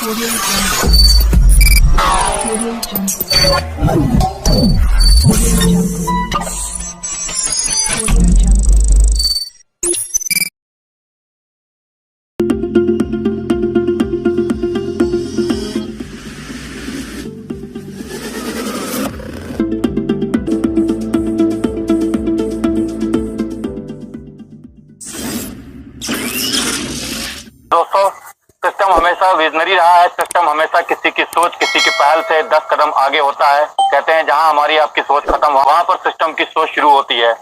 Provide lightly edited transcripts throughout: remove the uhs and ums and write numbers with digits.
Audio Jungle. Audio Jungle. Audio Jungle. Audio Jungle. दोस्तों, system हमेशा visionary रहा है। सिस्टम हमेशा किसी की सोच, किसी की पहल से 10 कदम आगे होता है। कहते हैं जहां हमारी आपकी सोच खत्म हो, वहां पर सिस्टम की सोच शुरू होती है।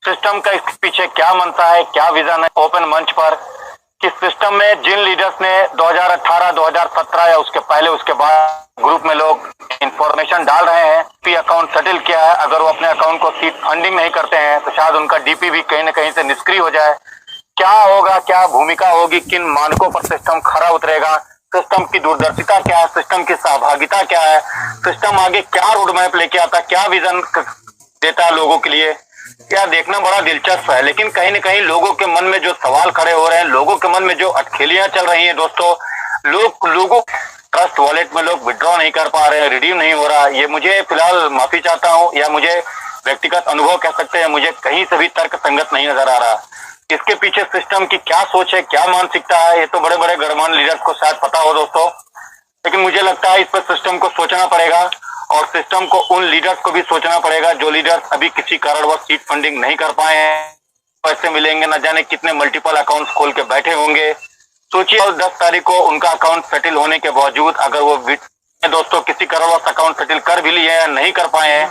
सिस्टम का इसके पीछे क्या मंशा है, क्या विजन है ओपन मंच पर, कि सिस्टम में जिन लीडर्स ने 2018, 2017 या उसके पहले उसके बाद ग्रुप में लोग इंफॉर्मेशन डाल रहे हैं, पी अकाउंट सेटल किया है, अगर वो अपने अकाउंट को सीट फंडिंग नहीं करते हैं तो शायद उनका डीपी भी कहीं ना कहीं से निष्क्रिय हो जाए। क्या होगा, क्या भूमिका होगी, किन मानकों पर सिस्टम खरा उतरेगा, सिस्टम की दूरदर्शिता क्या है, सिस्टम की सहभागिता क्या है, सिस्टम आगे क्या रोड मैप लेके आता, क्या विजन देता है लोगों के लिए, क्या देखना बड़ा दिलचस्प है। लेकिन कहीं न कहीं लोगों के मन में जो सवाल खड़े हो रहे हैं, लोगों के मन में जो अटखेलियां चल रही हैं दोस्तों, लोगों ट्रस्ट वॉलेट में लोग विड्रॉ नहीं कर पा रहे हैं, रिडीम नहीं हो रहा। ये मुझे फिलहाल माफी चाहता हूँ या मुझे व्यक्तिगत अनुभव कह सकते हैं, मुझे कहीं से भी तर्क संगत नहीं नजर आ रहा। इसके पीछे सिस्टम की क्या सोच है, क्या मानसिकता है, ये तो बड़े बड़े गणमान्य लीडर्स को शायद पता हो दोस्तों, लेकिन मुझे लगता है इस पर सिस्टम को सोचना पड़ेगा और सिस्टम को उन लीडर्स को भी सोचना पड़ेगा जो लीडर्स अभी किसी कारणवश सीट फंडिंग नहीं कर पाए हैं। पैसे मिलेंगे, न जाने कितने मल्टीपल अकाउंट्स खोल के बैठे होंगे। सोचिए, और 10 तारीख को उनका अकाउंट सेटल होने के बावजूद अगर वो दोस्तों किसी कारणवश अकाउंट सेटल कर भी लिए हैं या नहीं कर पाए हैं,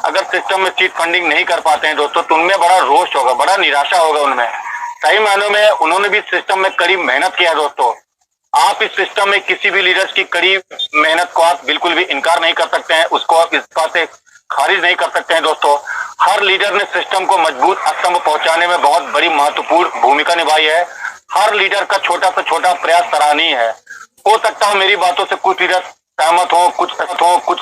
अगर सिस्टम में सीट फंडिंग नहीं कर पाते हैं दोस्तों, तो उनमें बड़ा रोष होगा, बड़ा निराशा होगा उनमें। सही मायनों में उन्होंने भी सिस्टम में कड़ी मेहनत किया है दोस्तों। आप इस सिस्टम में किसी भी लीडर्स की कड़ी मेहनत को आप बिल्कुल भी इनकार नहीं कर सकते हैं, उसको आप इस बात से खारिज नहीं कर सकते हैं दोस्तों। हर लीडर ने सिस्टम को मजबूत स्तंभ पहुंचाने में बहुत बड़ी महत्वपूर्ण भूमिका निभाई है। हर लीडर का छोटा से छोटा प्रयास सराहनीय है। हो सकता है मेरी बातों से कुछ लीडर सहमत हो, कुछ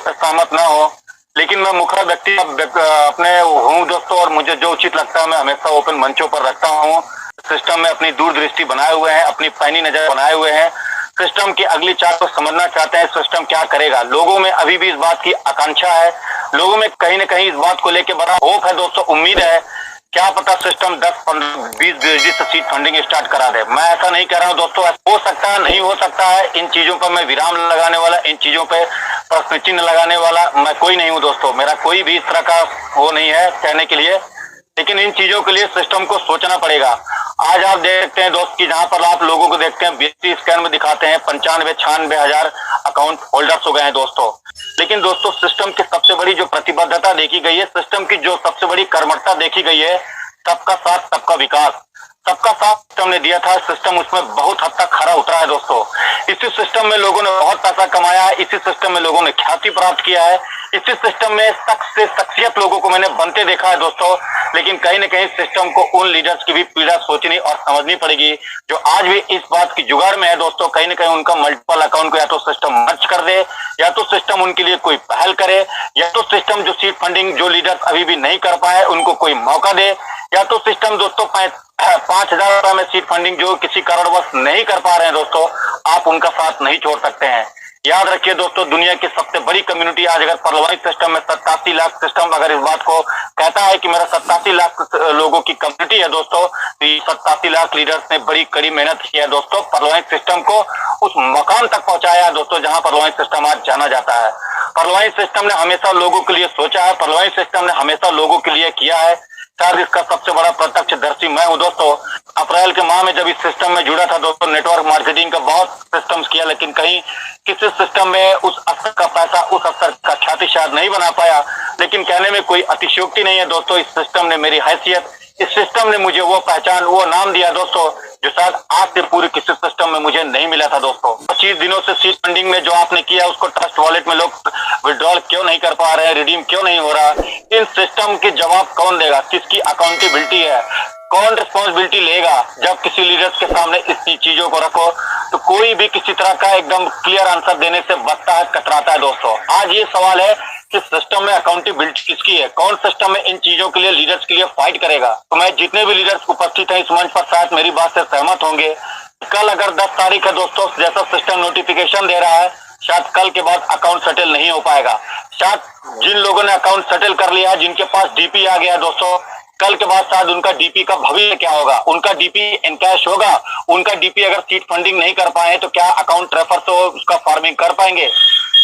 सहमत ना हो, लेकिन मैं मुखरा व्यक्ति अपने हूँ दोस्तों, और मुझे जो उचित लगता है मैं हमेशा ओपन मंचों पर रखता हूँ। सिस्टम में अपनी दूरदृष्टि बनाए हुए हैं, अपनी पैनी नजर बनाए हुए हैं, सिस्टम की अगली चाल को समझना चाहते हैं, सिस्टम क्या करेगा। लोगों में अभी भी इस बात की आकांक्षा है, लोगों में कहीं न कहीं इस बात को लेकर बड़ा होप है दोस्तों, उम्मीद है। क्या पता सिस्टम 10, 15, 20 से सीट फंडिंग स्टार्ट करा दे। मैं ऐसा नहीं कह रहा हूं दोस्तों, हो सकता है, नहीं हो सकता है। इन चीजों पर मैं विराम लगाने वाला, इन चीजों पे प्रश्न चिन्ह लगाने वाला मैं कोई नहीं हूं दोस्तों। मेरा कोई भी इस तरह का वो नहीं है कहने के लिए, लेकिन इन चीजों के लिए सिस्टम को सोचना पड़ेगा। आज आप देख सकते हैं दोस्त कि जहां पर आप लोगों को देखते हैं BSE स्कैन में दिखाते हैं 95-96 हजार अकाउंट होल्डर्स हो गए हैं दोस्तों। लेकिन दोस्तों सिस्टम की सबसे बड़ी जो प्रतिबद्धता देखी गई है, सिस्टम की जो सबसे बड़ी कर्मठता देखी गई है, सबका साथ सबका विकास, सबका साथ सिस्टम ने दिया था। सिस्टम उसमें बहुत हद तक खरा उतरा है दोस्तों। इसी सिस्टम में लोगों ने बहुत पैसा कमाया है, इसी सिस्टम में लोगों ने ख्याति प्राप्त किया है, इसी सिस्टम में शख्स से शख्सियत लोगों को मैंने बनते देखा है दोस्तों। लेकिन कहीं न कहीं सिस्टम को उन लीडर्स की भी पीड़ा सोचनी और समझनी पड़ेगी जो आज भी इस बात की जुगाड़ में है दोस्तों। कहीं न कहीं उनका मल्टीपल अकाउंट को या तो सिस्टम मर्ज कर दे, या तो सिस्टम उनके लिए कोई पहल करे, या तो सिस्टम जो सीट फंडिंग जो लीडर्स अभी भी नहीं कर पाए उनको कोई मौका दे, या तो सिस्टम दोस्तों 5,000 रुपए में सीट फंडिंग जो किसी कारणवश नहीं कर पा रहे हैं दोस्तों, आप उनका साथ नहीं छोड़ सकते हैं। याद रखिए दोस्तों, दुनिया की सबसे बड़ी कम्युनिटी आज अगर परलवानिक सिस्टम में 87 लाख सिस्टम अगर इस बात को कहता है कि मेरा 87 लाख लोगों की कम्युनिटी है दोस्तों, तो ये 87 लाख लीडर्स ने बड़ी कड़ी मेहनत की है दोस्तों, परलवानिक सिस्टम को उस मकाम तक पहुंचाया है दोस्तों जहां परलवानिक सिस्टम आज जाना जाता है। परलवानिक सिस्टम ने हमेशा लोगों के लिए सोचा है, परलवानिक सिस्टम ने हमेशा लोगों के लिए किया है। शायद इसका सबसे बड़ा प्रत्यक्षदर्शी मैं हूं दोस्तों। अप्रैल के माह में जब इस सिस्टम में जुड़ा था दोस्तों, नेटवर्क मार्केटिंग का बहुत सिस्टम्स किया, लेकिन कहीं किसी सिस्टम में उस स्तर का पैसा, उस स्तर का ख्याति शायद नहीं बना पाया। लेकिन कहने में कोई अतिशयोक्ति नहीं है दोस्तों, इस सिस्टम ने मेरी हैसियत, इस सिस्टम ने मुझे वो पहचान, वो नाम दिया दोस्तों जो शायद आज से पूरे किसी सिस्टम में मुझे नहीं मिला था दोस्तों। 25 दिनों से सीट फंडिंग में जो आपने किया उसको ट्रस्ट वॉलेट में लोग विड्रॉल क्यों नहीं कर पा रहे हैं, रिडीम क्यों नहीं हो रहा, इन सिस्टम के जवाब कौन देगा, किसकी अकाउंटेबिलिटी है, कौन रिस्पॉन्सिबिलिटी लेगा। जब किसी लीडर्स के सामने इस चीजों को रखो तो कोई भी किसी तरह का एकदम क्लियर आंसर देने से बचता है, कतराता है दोस्तों। आज ये सवाल है कि सिस्टम में अकाउंटेबिलिटी किसकी है, कौन सिस्टम में इन चीजों के लिए लीडर्स के लिए फाइट करेगा। तो मैं जितने भी लीडर्स उपस्थित हैं इस मंच पर शायद मेरी बात से सहमत होंगे, कल अगर 10 तारीख है दोस्तों, जैसा सिस्टम नोटिफिकेशन दे रहा है, शायद कल के बाद अकाउंट सेटल नहीं हो पाएगा। शायद जिन लोगों ने अकाउंट सेटल कर लिया है, जिनके पास डीपी आ गया दोस्तों, कल के बाद शायद उनका डीपी का भविष्य क्या होगा, उनका डीपी इनकैश होगा, उनका डीपी अगर सीट फंडिंग नहीं कर पाए तो क्या अकाउंट रेफर तो उसका फार्मिंग कर पाएंगे।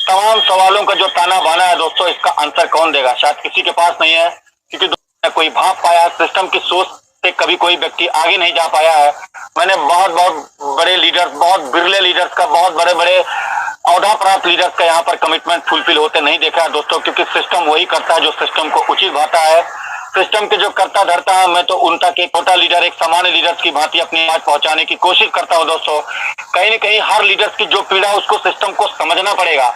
तमाम सवालों का जो ताना बाना है दोस्तों, इसका आंसर कौन देगा? शायद किसी के पास नहीं है, क्योंकि कोई भाप पाया सिस्टम की सोच से कभी कोई व्यक्ति आगे नहीं जा पाया है। मैंने बहुत बहुत बड़े लीडर्स, बहुत बिरले लीडर्स का, बहुत बड़े बड़े औहदा प्राप्त लीडर्स का यहाँ पर कमिटमेंट फुलफिल होते नहीं देखा है दोस्तों, क्योंकि सिस्टम वही करता है जो सिस्टम को उचित भाता है। सिस्टम के जो करता धरता है, मैं तो उन तक एक छोटा लीडर, एक सामान्य लीडर्स की भांति अपनी आवाज पहुंचाने की कोशिश करता हूं दोस्तों। कहीं न कहीं हर लीडर्स की जो पीड़ा, उसको सिस्टम को समझना पड़ेगा।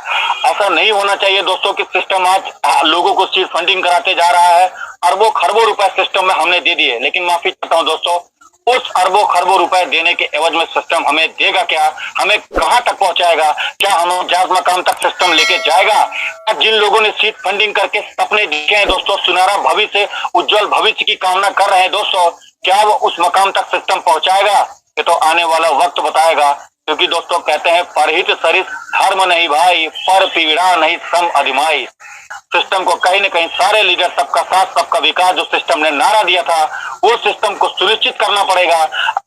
ऐसा नहीं होना चाहिए दोस्तों कि सिस्टम आज लोगों को सीट फंडिंग कराते जा रहा है, अरबों खरबों रुपए सिस्टम में हमने दे दिए, लेकिन माफी चाहता हूं दोस्तों, उस अरबों खरबों रुपए देने के एवज में सिस्टम हमें देगा क्या? हमें कहां तक पहुंचाएगा? क्या हम जायज मकाम तक सिस्टम लेके जाएगा? जिन लोगों ने सीट फंडिंग करके सपने देखे हैं दोस्तों, सुनहरा भविष्य, उज्जवल भविष्य की कामना कर रहे हैं दोस्तों, क्या वो उस मकाम तक सिस्टम पहुंचाएगा? ये तो आने वाला वक्त बताएगा। क्योंकि दोस्तों कहते हैं, परहित सरित धर्म नहीं भाई, पर पीड़ा नहीं सम अधिमाई। सिस्टम को कहीं न कहीं सारे लीडर, सबका साथ सबका विकास, जो सिस्टम ने नारा दिया था, वो सिस्टम को सुनिश्चित करना पड़ेगा।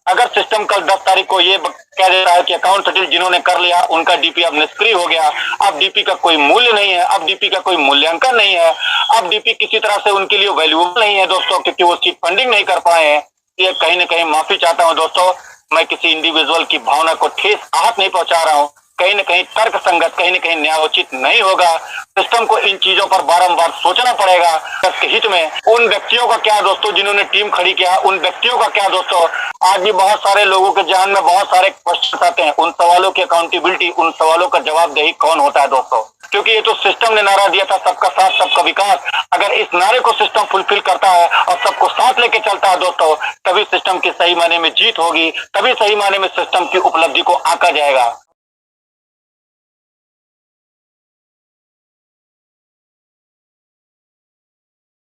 अगर सिस्टम कल 10 तारीख को ये कह देता है कि अकाउंट सेटल जिन्होंने कर लिया उनका डीपी अब निष्क्रिय हो गया, अब डीपी का कोई मूल्य नहीं है, अब डीपी का कोई मूल्यांकन नहीं है, अब डीपी किसी तरह से उनके लिए वैल्यूएबल नहीं है दोस्तों, क्योंकि वो सीट फंडिंग नहीं कर पाए हैं, ये कहीं न कहीं माफी चाहता हूं दोस्तों, मैं किसी इंडिविजुअल की भावना को ठेस आहत नहीं पहुंचा रहा हूं। कहीं न कहीं तर्क संगत, कहीं न कहीं न्यायोचित नहीं होगा। सिस्टम को इन चीजों पर बारंबार सोचना पड़ेगा। के हित में उन व्यक्तियों का क्या दोस्तों जिन्होंने टीम खड़ी किया, उन व्यक्तियों का क्या दोस्तों? आज भी बहुत सारे लोगों के जहन में बहुत सारे क्वेश्चन आते हैं, उन सवालों की अकाउंटेबिलिटी, उन सवालों का जवाबदेही कौन होता है दोस्तों? क्योंकि ये तो सिस्टम ने नारा दिया था, सबका साथ सबका विकास। अगर इस नारे को सिस्टम फुलफिल करता है और सबको साथ लेके चलता है दोस्तों, तभी सिस्टम की सही मायने में जीत होगी, तभी सही मायने में सिस्टम की उपलब्धि को आंका जाएगा।